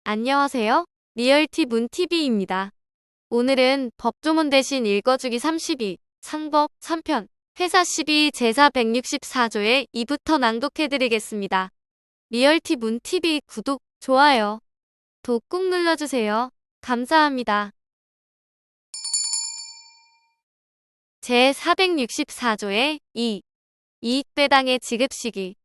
안녕하세요. 리얼티 문TV입니다. 오늘은 법조문 대신 읽어주기 32, 상법 3편, 회사 12 제4 164조의 2부터 낭독해드리겠습니다. 리얼티 문TV 구독, 좋아요, 꼭 눌러주세요. 감사합니다. 제464조의 2. 이익배당의 지급시기.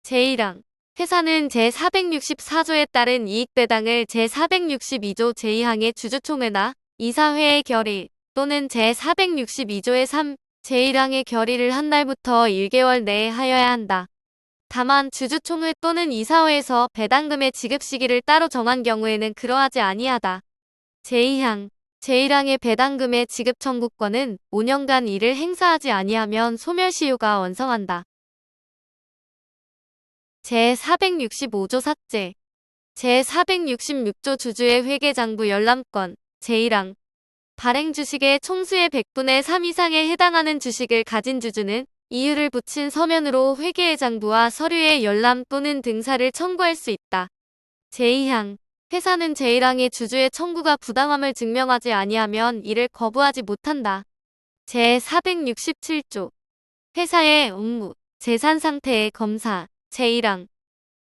제1항. 회사는 제464조에 따른 이익배당을 제462조 제2항의 주주총회나 이사회의 결의 또는 제462조의 3, 제1항의 결의를 한 날부터 1개월 내에 하여야 한다. 다만 주주총회 또는 이사회에서 배당금의 지급 시기를 따로 정한 경우에는 그러하지 아니하다. 제2항. 제1항의 배당금의 지급 청구권은 5년간 이를 행사하지 아니하면 소멸시효가 원성한다. 제465조 삭제. 제466조 주주의 회계장부 열람권. 제1항. 발행 주식의 총수의 100분의 3 이상에 해당하는 주식을 가진 주주는 이유를 붙인 서면으로 회계의 장부와 서류의 열람 또는 등사를 청구할 수 있다. 제2항. 회사는 제1항의 주주의 청구가 부당함을 증명하지 아니하면 이를 거부하지 못한다. 제467조. 회사의 업무, 재산 상태의 검사. 제1항.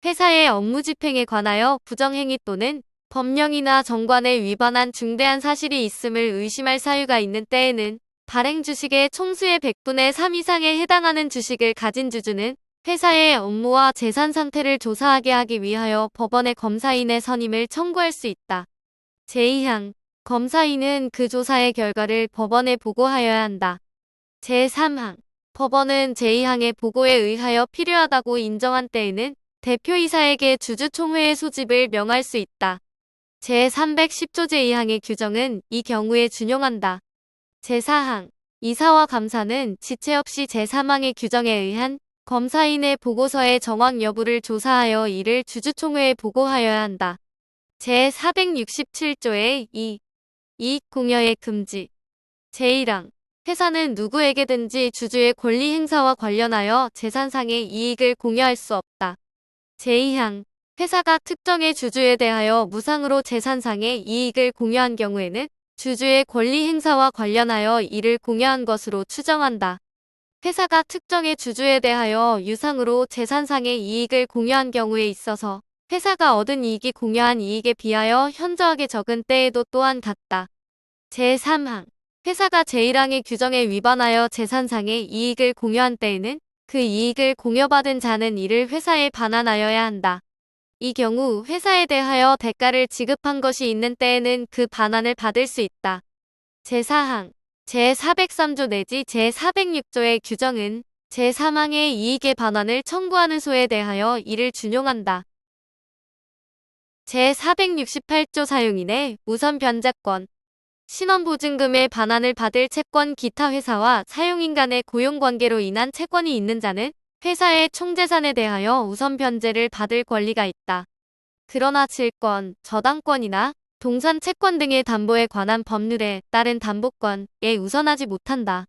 회사의 업무 집행에 관하여 부정행위 또는 법령이나 정관에 위반한 중대한 사실이 있음을 의심할 사유가 있는 때에는 발행 주식의 총수의 100분의 3 이상에 해당하는 주식을 가진 주주는 회사의 업무와 재산 상태를 조사하게 하기 위하여 법원의 검사인의 선임을 청구할 수 있다. 제2항. 검사인은 그 조사의 결과를 법원에 보고하여야 한다. 제3항. 법원은 제2항의 보고에 의하여 필요하다고 인정한 때에는 대표이사에게 주주총회의 소집을 명할 수 있다. 제310조 제2항의 규정은 이 경우에 준용한다. 제4항. 이사와 감사는 지체 없이 제3항의 규정에 의한 검사인의 보고서의 정확 여부를 조사하여 이를 주주총회에 보고하여야 한다. 제467조의 2. 이익 공여의 금지. 제1항. 회사는 누구에게든지 주주의 권리 행사와 관련하여 재산상의 이익을 공여할 수 없다. 제2항. 회사가 특정의 주주에 대하여 무상으로 재산상의 이익을 공여한 경우에는 주주의 권리 행사와 관련하여 이를 공여한 것으로 추정한다. 회사가 특정의 주주에 대하여 유상으로 재산상의 이익을 공여한 경우에 있어서 회사가 얻은 이익이 공여한 이익에 비하여 현저하게 적은 때에도 또한 같다. 제3항. 회사가 제1항의 규정에 위반하여 재산상의 이익을 공여한 때에는 그 이익을 공여받은 자는 이를 회사에 반환하여야 한다. 이 경우 회사에 대하여 대가를 지급한 것이 있는 때에는 그 반환을 받을 수 있다. 제4항. 제403조 내지 제406조의 규정은 제3항의 이익의 반환을 청구하는 소에 대하여 이를 준용한다. 제468조 사용인의 우선 변제권. 신원보증금의 반환을 받을 채권 기타 회사와 사용인 간의 고용관계로 인한 채권이 있는 자는 회사의 총재산에 대하여 우선 변제를 받을 권리가 있다. 그러나 질권, 저당권이나 동산 채권 등의 담보에 관한 법률에 따른 담보권에 우선하지 못한다.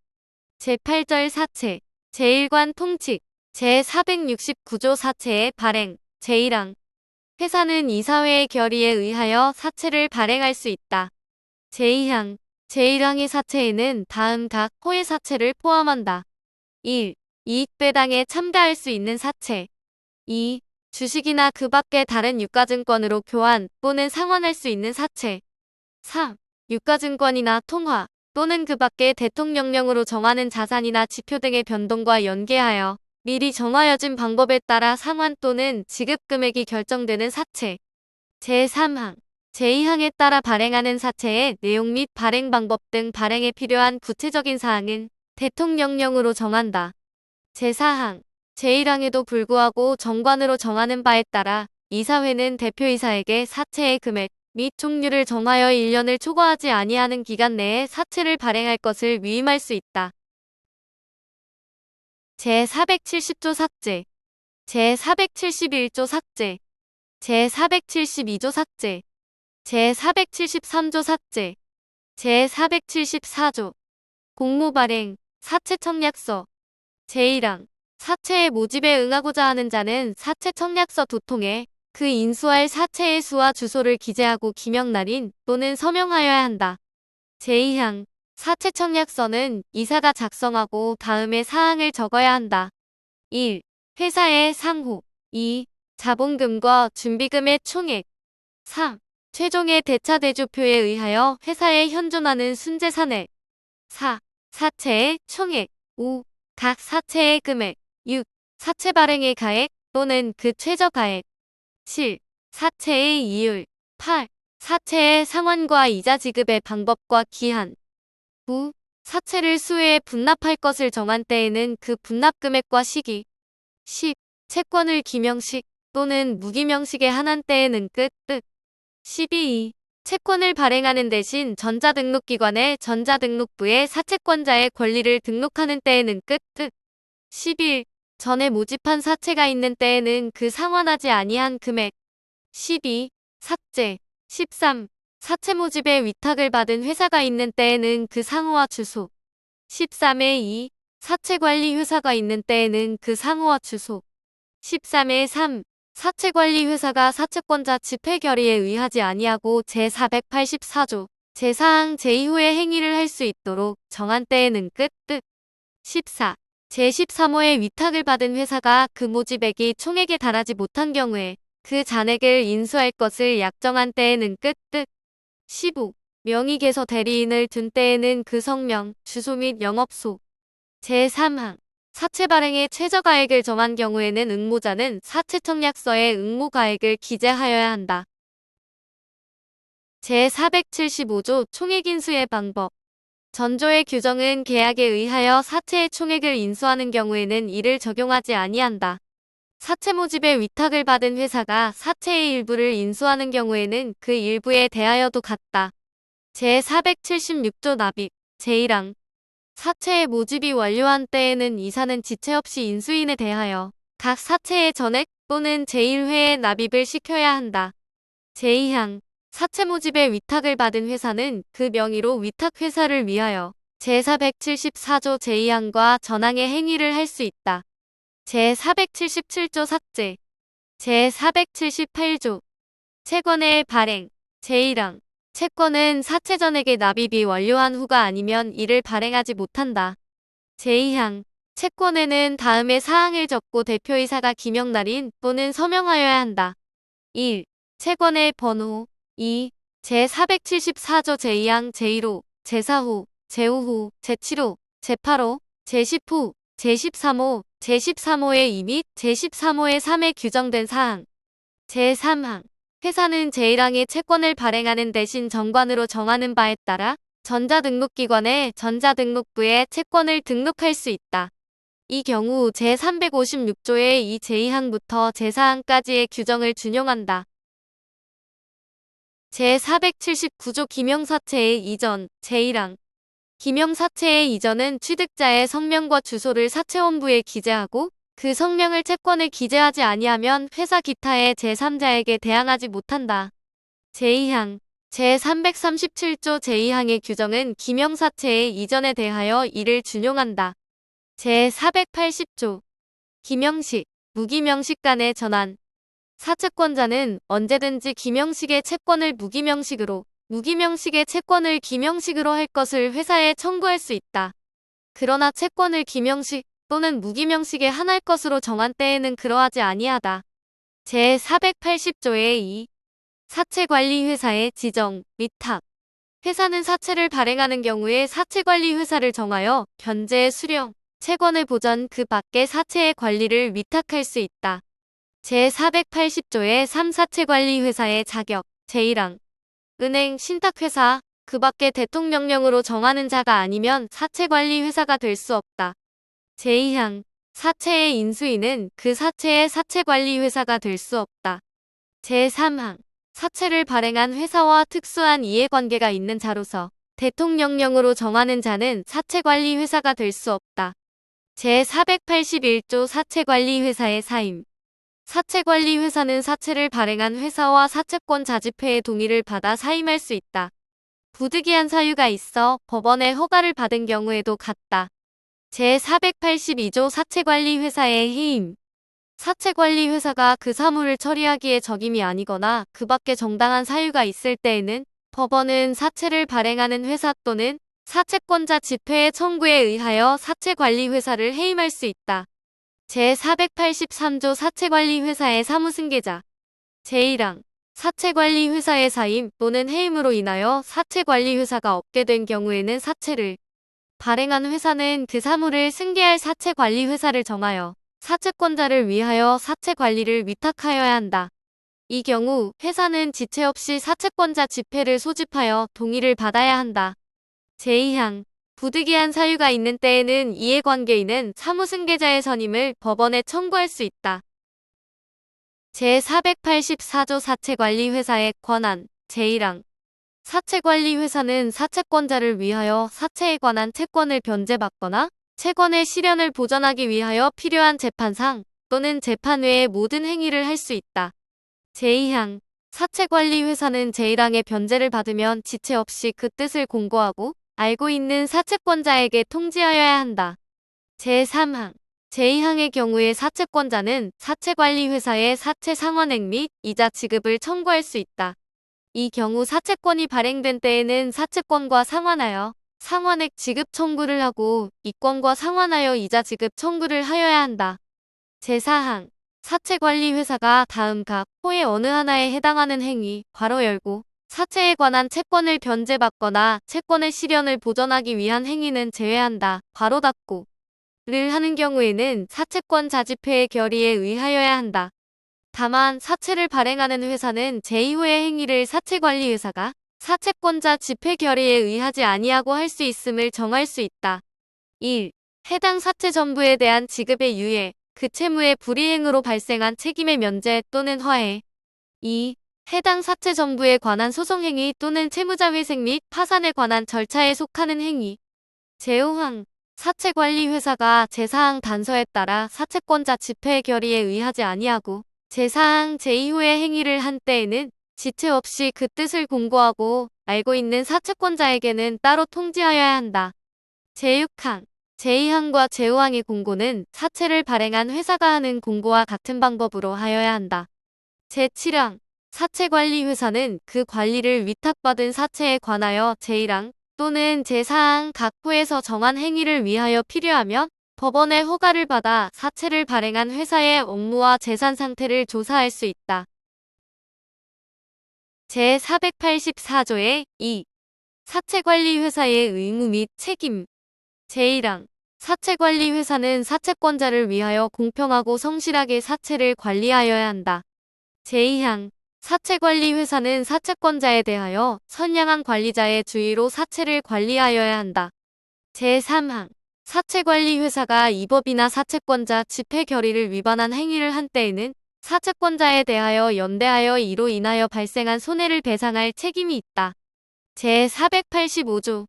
제8절 사채, 제1관 통칙, 제469조 사채의 발행, 제1항. 회사는 이사회의 결의에 의하여 사채를 발행할 수 있다. 제2항. 제1항의 사채에는 다음 각 호의 사채를 포함한다. 1. 이익배당에 참가할 수 있는 사채. 2. 주식이나 그 밖의 다른 유가증권으로 교환 또는 상환할 수 있는 사채. 3. 유가증권이나 통화 또는 그 밖의 대통령령으로 정하는 자산이나 지표 등의 변동과 연계하여 미리 정하여진 방법에 따라 상환 또는 지급 금액이 결정되는 사채. 제3항. 제2항에 따라 발행하는 사채의 내용 및 발행 방법 등 발행에 필요한 구체적인 사항은 대통령령으로 정한다. 제4항. 제1항에도 불구하고 정관으로 정하는 바에 따라 이사회는 대표이사에게 사채의 금액 및 종류를 정하여 1년을 초과하지 아니하는 기간 내에 사채를 발행할 것을 위임할 수 있다. 제470조 삭제. 제471조 삭제. 제472조 삭제. 제473조 삭제. 제474조. 공모 발행, 사채 청약서. 제1항. 사채의 모집에 응하고자 하는 자는 사채 청약서 2통에 그 인수할 사채의 수와 주소를 기재하고 기명날인 또는 서명하여야 한다. 제2항 사채 청약서는 이사가 작성하고 다음의 사항을 적어야 한다. 1. 회사의 상호. 2. 자본금과 준비금의 총액. 3. 최종의 대차대조표에 의하여 회사에 현존하는 순재산액. 4. 사채의 총액. 5. 각 사채의 금액. 6. 사채 발행의 가액 또는 그 최저가액. 7. 사채의 이율. 8. 사채의 상환과 이자 지급의 방법과 기한. 9. 사채를 수회에 분납할 것을 정한 때에는 그 분납 금액과 시기. 10. 채권을 기명식 또는 무기명식에 한한 때에는 끝. 12. 채권을 발행하는 대신 전자등록기관의 전자등록부에 사채권자의 권리를 등록하는 때에는 끝. 11. 전에 모집한 사채가 있는 때에는 그 상환하지 아니한 금액. 12. 삭제. 13. 사채 모집에 위탁을 받은 회사가 있는 때에는 그 상호와 주소. 13의 2. 사채관리 회사가 있는 때에는 그 상호와 주소. 13의 3. 사채관리 회사가 사채권자 집회 결의에 의하지 아니하고 제484조 제4항 제2호의 행위를 할 수 있도록 정한 때에는 끝. 14. 제13호의 위탁을 받은 회사가 그 모집액이 총액에 달하지 못한 경우에 그 잔액을 인수할 것을 약정한 때에는 끝. 15. 명의개서 대리인을 둔 때에는 그 성명, 주소 및 영업소. 제3항 사채 발행의 최저가액을 정한 경우에는 응모자는 사채 청약서에 응모가액을 기재하여야 한다. 제475조 총액 인수의 방법. 전조의 규정은 계약에 의하여 사채의 총액을 인수하는 경우에는 이를 적용하지 아니한다. 사채 모집에 위탁을 받은 회사가 사채의 일부를 인수하는 경우에는 그 일부에 대하여도 같다. 제476조 납입. 제1항 사채의 모집이 완료한 때에는 이사는 지체 없이 인수인에 대하여 각 사채의 전액 또는 제1회의 납입을 시켜야 한다. 제2항 사채 모집에 위탁을 받은 회사는 그 명의로 위탁회사를 위하여 제474조 제2항과 전항의 행위를 할 수 있다. 제477조 삭제. 제478조 채권의 발행. 제1항 채권은 사채 전액의 납입이 완료한 후가 아니면 이를 발행하지 못한다. 제2항 채권에는 다음의 사항을 적고 대표이사가 기명날인 또는 서명하여야 한다. 1. 채권의 번호. 2. 제474조 제2항 제1호, 제4호, 제5호, 제7호, 제8호, 제10호, 제13호, 제13호의 2 및 제13호의 3에 규정된 사항. 제3항 회사는 제1항의 채권을 발행하는 대신 정관으로 정하는 바에 따라 전자등록기관의 전자등록부에 채권을 등록할 수 있다. 이 경우 제356조의 이 제2항부터 제4항까지의 규정을 준용한다. 제479조 기명사채의 이전. 제1항 기명사채의 이전은 취득자의 성명과 주소를 사채원부에 기재하고 그 성명을 채권에 기재하지 아니하면 회사 기타의 제3자에게 대항하지 못한다. 제2항 제337조 제2항의 규정은 기명사채의 이전에 대하여 이를 준용한다. 제480조 기명식, 무기명식 간의 전환. 사채권자는 언제든지 기명식의 채권을 무기명식으로, 무기명식의 채권을 기명식으로 할 것을 회사에 청구할 수 있다. 그러나 채권을 기명식 또는 무기명식에 한할 것으로 정한 때에는 그러하지 아니하다. 제480조의 2. 사채관리회사의 지정, 위탁. 회사는 사채를 발행하는 경우에 사채관리회사를 정하여 변제, 수령, 채권을 보전 그 밖의 사채의 관리를 위탁할 수 있다. 제480조의 3. 사채관리회사의 자격. 제1항 은행, 신탁회사, 그 밖의 대통령령으로 정하는 자가 아니면 사채관리회사가 될 수 없다. 제2항 사채의 인수인은 그 사채의 사채관리회사가 될 수 없다. 제3항 사채를 발행한 회사와 특수한 이해관계가 있는 자로서 대통령령으로 정하는 자는 사채관리회사가 될 수 없다. 제481조 사채관리회사의 사임. 사채관리회사는 사채를 발행한 회사와 사채권 자집회의 동의를 받아 사임할 수 있다. 부득이한 사유가 있어 법원의 허가를 받은 경우에도 같다. 제482조 사채관리회사의 해임. 사채관리회사가 그 사물을 처리하기에 적임이 아니거나 그 밖에 정당한 사유가 있을 때에는 법원은 사채를 발행하는 회사 또는 사채권자 집회의 청구에 의하여 사채관리회사를 해임할 수 있다. 제483조 사채관리회사의 사무승계자 제1항 사채관리회사의 사임 또는 해임으로 인하여 사채관리회사가 없게 된 경우에는 사채를 발행한 회사는 그 사물을 승계할 사채관리회사를 정하여 사채권자를 위하여 사채관리를 위탁하여야 한다. 이 경우 회사는 지체 없이 사채권자 집회를 소집하여 동의를 받아야 한다. 제2항 부득이한 사유가 있는 때에는 이해관계인은 사무승계자의 선임을 법원에 청구할 수 있다. 제484조 사채관리회사의 권한 제1항 사채관리회사는 사채권자를 위하여 사채에 관한 채권을 변제받거나 채권의 실현을 보전하기 위하여 필요한 재판상 또는 재판 외의 모든 행위를 할 수 있다. 제2항 사채관리회사는 제1항의 변제를 받으면 지체 없이 그 뜻을 공고하고 알고 있는 사채권자에게 통지하여야 한다. 제3항 제2항의 경우에 사채권자는 사채관리회사에 사채 상환액 및 이자 지급을 청구할 수 있다. 이 경우 사채권이 발행된 때에는 사채권과 상환하여 상환액 지급 청구를 하고 이권과 상환하여 이자 지급 청구를 하여야 한다. 제4항 사채관리회사가 다음 각 호의 어느 하나에 해당하는 행위 괄호 열고 사채에 관한 채권을 변제받거나 채권의 실현을 보전하기 위한 행위는 제외한다. 괄호 닫고 를 하는 경우에는 사채권 자집회의 결의에 의하여야 한다. 다만 사채를 발행하는 회사는 제2호의 행위를 사채관리회사가 사채권자 집회 결의에 의하지 아니하고 할 수 있음을 정할 수 있다. 1. 해당 사채 전부에 대한 지급의 유예, 그 채무의 불이행으로 발생한 책임의 면제 또는 화해. 2. 해당 사채 전부에 관한 소송행위 또는 채무자 회색 및 파산에 관한 절차에 속하는 행위. 제5항 사채관리회사가 제4항 단서에 따라 사채권자 집회 결의에 의하지 아니하고 제4항 제2호의 행위를 한 때에는 지체 없이 그 뜻을 공고하고 알고 있는 사채권자에게는 따로 통지하여야 한다. 제6항 제2항과 제5항의 공고는 사채를 발행한 회사가 하는 공고와 같은 방법으로 하여야 한다. 제7항 사채관리회사는 그 관리를 위탁받은 사채에 관하여 제1항 또는 제4항 각 호에서 정한 행위를 위하여 필요하면 법원의 허가를 받아 사채를 발행한 회사의 업무와 재산 상태를 조사할 수 있다. 제484조의 2. 사채관리회사의 의무 및 책임 제1항 사채관리회사는 사채권자를 위하여 공평하고 성실하게 사채를 관리하여야 한다. 제2항 사채관리회사는 사채권자에 대하여 선량한 관리자의 주의로 사채를 관리하여야 한다. 제3항 사채관리회사가 이 법이나 사채권자 집회 결의를 위반한 행위를 한 때에는 사채권자에 대하여 연대하여 이로 인하여 발생한 손해를 배상할 책임이 있다. 제485조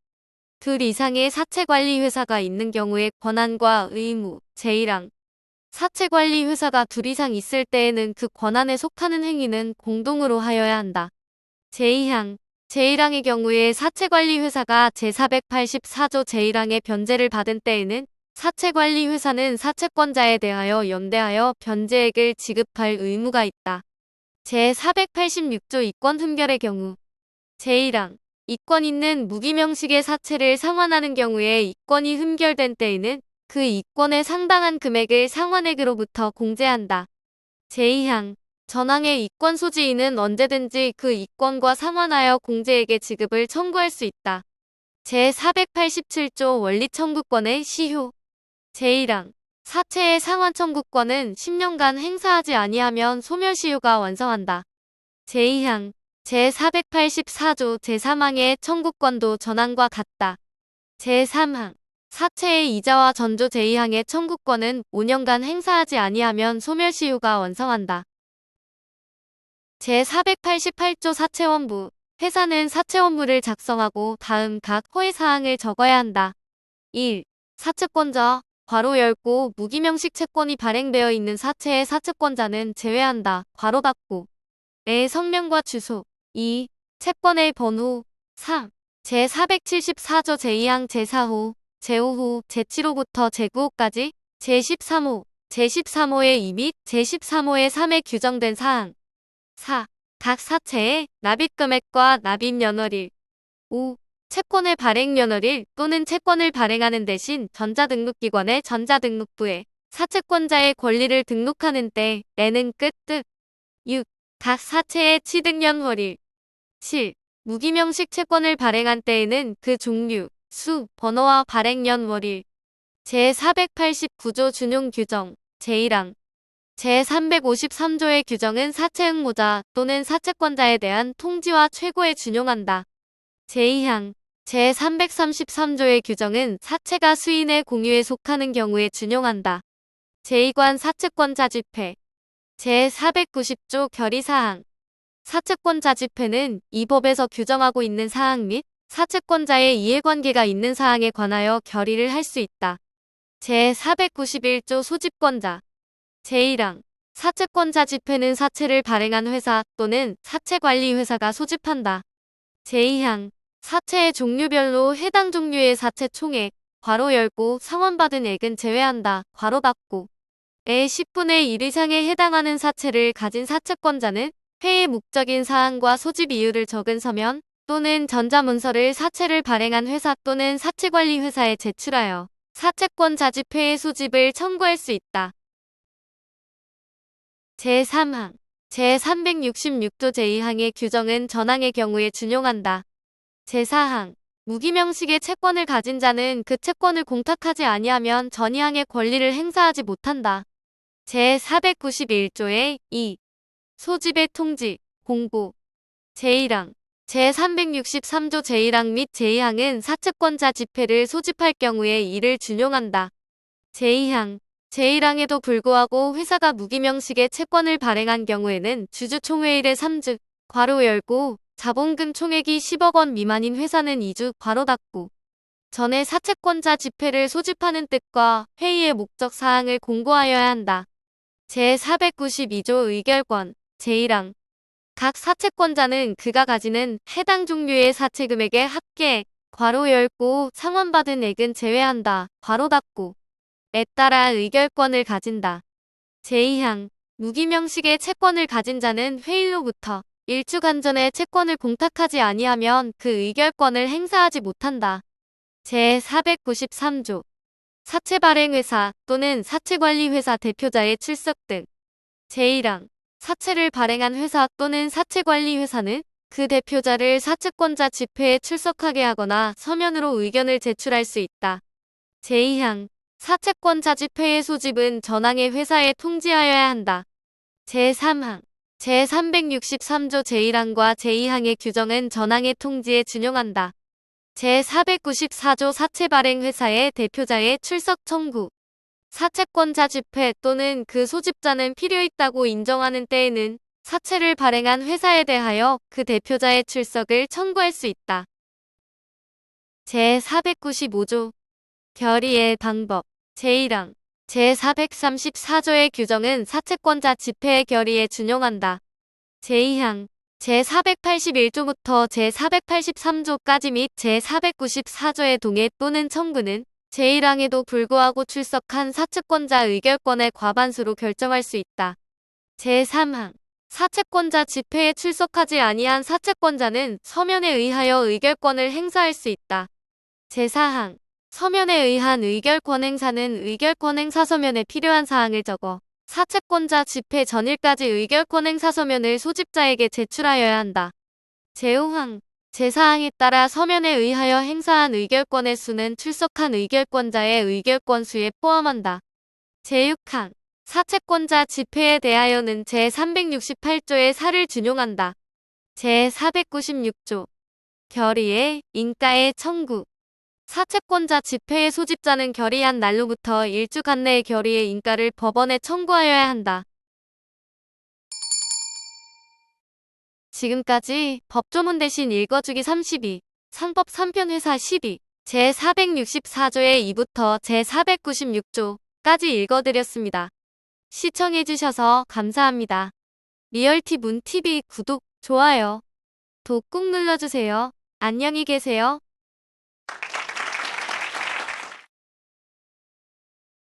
둘 이상의 사채관리회사가 있는 경우의 권한과 의무 제1항 사채관리회사가 둘 이상 있을 때에는 그 권한에 속하는 행위는 공동으로 하여야 한다. 제2항 제1항의 경우에 사채관리회사가 제484조 제1항의 변제를 받은 때에는 사채관리회사는 사채권자에 대하여 연대하여 변제액을 지급할 의무가 있다. 제486조 이권 흠결의 경우 제1항 이권 있는 무기명식의 사채를 상환하는 경우에 이권이 흠결된 때에는 그 이권의 상당한 금액을 상환액으로부터 공제한다. 제2항 전항의 이권 소지인은 언제든지 그 이권과 상환하여 공제액의 지급을 청구할 수 있다. 제487조 원리청구권의 시효 제1항 사채의 상환 청구권은 10년간 행사하지 아니하면 소멸시효가 완성한다. 제2항 제484조 제3항의 청구권도 전항과 같다. 제3항 사채의 이자와 전조 제2항의 청구권은 5년간 행사하지 아니하면 소멸시효가 완성한다. 제488조 사채원부 회사는 사채원부를 작성하고 다음 각 호의 사항을 적어야 한다. 1. 사채권자 괄호 열고 무기명식 채권이 발행되어 있는 사채의 사채권자는 제외한다. 괄호 닫고 의 성명과 주소 2. 채권의 번호 3. 제474조 제2항 제4호 제5호 제7호부터 제9호까지 제13호 제13호의 2 및 제13호의 3에 규정된 사항. 4. 각 사체의 납입금액과 납입연월일. 5. 채권의 발행연월일 또는 채권을 발행하는 대신 전자등록기관의 전자등록부에 사채권자의 권리를 등록하는 때에는 끝 뜻. 6. 각 사체의 취득연월일. 7. 무기명식 채권을 발행한 때에는 그 종류, 수, 번호와 발행연월일. 제489조 준용 규정 제1항 제353조의 규정은 사채 응모자 또는 사채권자에 대한 통지와 최고에 준용한다. 제2항 제333조의 규정은 사채가 수인의 공유에 속하는 경우에 준용한다. 제2관 사채권자 집회 제490조 결의사항 사채권자 집회는 이 법에서 규정하고 있는 사항 및 사채권자의 이해관계가 있는 사항에 관하여 결의를 할 수 있다. 제491조 소집권자 제1항 사채권자 집회는 사채를 발행한 회사 또는 사채관리회사가 소집한다. 제2항 사채의 종류별로 해당 종류의 사채 총액 괄호 열고 상환받은 액은 제외한다. 괄호 닫고 의 10분의 1 이상에 해당하는 사채를 가진 사채권자는 회의 목적인 사항과 소집 이유를 적은 서면 또는 전자문서를 사채를 발행한 회사 또는 사채관리회사에 제출하여 사채권 자집회의 소집을 청구할 수 있다. 제3항 제366조 제2항의 규정은 전항의 경우에 준용한다. 제4항 무기명식의 채권을 가진 자는 그 채권을 공탁하지 아니하면 전이항의 권리를 행사하지 못한다. 제491조의 2. 소집의 통지, 공고 제1항 제363조 제1항 및 제2항은 사채권자 집회를 소집할 경우에 이를 준용한다. 제2항 제1항에도 불구하고 회사가 무기명식의 채권을 발행한 경우에는 주주총회 1의 3주 괄호 열고 자본금 총액이 10억 원 미만인 회사는 2주 괄호 닫고 전에 사채권자 집회를 소집하는 뜻과 회의의 목적 사항을 공고하여야 한다. 제492조 의결권 제1항 각 사채권자는 그가 가지는 해당 종류의 사채 금액의 합계 괄호 열고 상환받은 액은 제외한다. 괄호 닫고 에 따라 의결권을 가진다. 제2항 무기명식의 채권을 가진 자는 회의로부터 1주간 전에 채권을 공탁하지 아니하면 그 의결권을 행사하지 못한다. 제493조 사채발행회사 또는 사채관리회사 대표자의 출석 등 제1항 사채를 발행한 회사 또는 사채관리회사는 그 대표자를 사채권자 집회에 출석하게 하거나 서면으로 의견을 제출할 수 있다. 제2항 사채권자 집회의 소집은 전항의 회사에 통지하여야 한다. 제3항 제363조 제1항과 제2항의 규정은 전항의 통지에 준용한다. 제494조 사채발행회사의 대표자의 출석 청구 사채권자 집회 또는 그 소집자는 필요있다고 인정하는 때에는 사채를 발행한 회사에 대하여 그 대표자의 출석을 청구할 수 있다. 제495조 결의의 방법 제1항 제434조의 규정은 사채권자 집회의 결의에 준용한다. 제2항 제481조부터 제483조까지 및 제494조의 동의 또는 청구는 제1항에도 불구하고 출석한 사채권자 의결권의 과반수로 결정할 수 있다. 제3항 사채권자 집회에 출석하지 아니한 사채권자는 서면에 의하여 의결권을 행사할 수 있다. 제4항 서면에 의한 의결권 행사는 의결권 행사 서면에 필요한 사항을 적어 사채권자 집회 전일까지 의결권 행사 서면을 소집자에게 제출하여야 한다. 제5항 제4항에 따라 서면에 의하여 행사한 의결권의 수는 출석한 의결권자의 의결권 수에 포함한다. 제6항 사채권자 집회에 대하여는 제368조의 4를 준용한다. 제496조 결의의 인가의 청구 사채권자 집회의 소집자는 결의한 날로부터 1주간 내에 결의의 인가를 법원에 청구하여야 한다. 지금까지 법조문 대신 읽어주기 32, 상법 3편 회사 12, 제464조의 2부터 제496조까지 읽어드렸습니다. 시청해주셔서 감사합니다. 리얼티 문TV 구독, 좋아요, 도 꾹 눌러주세요. 안녕히 계세요.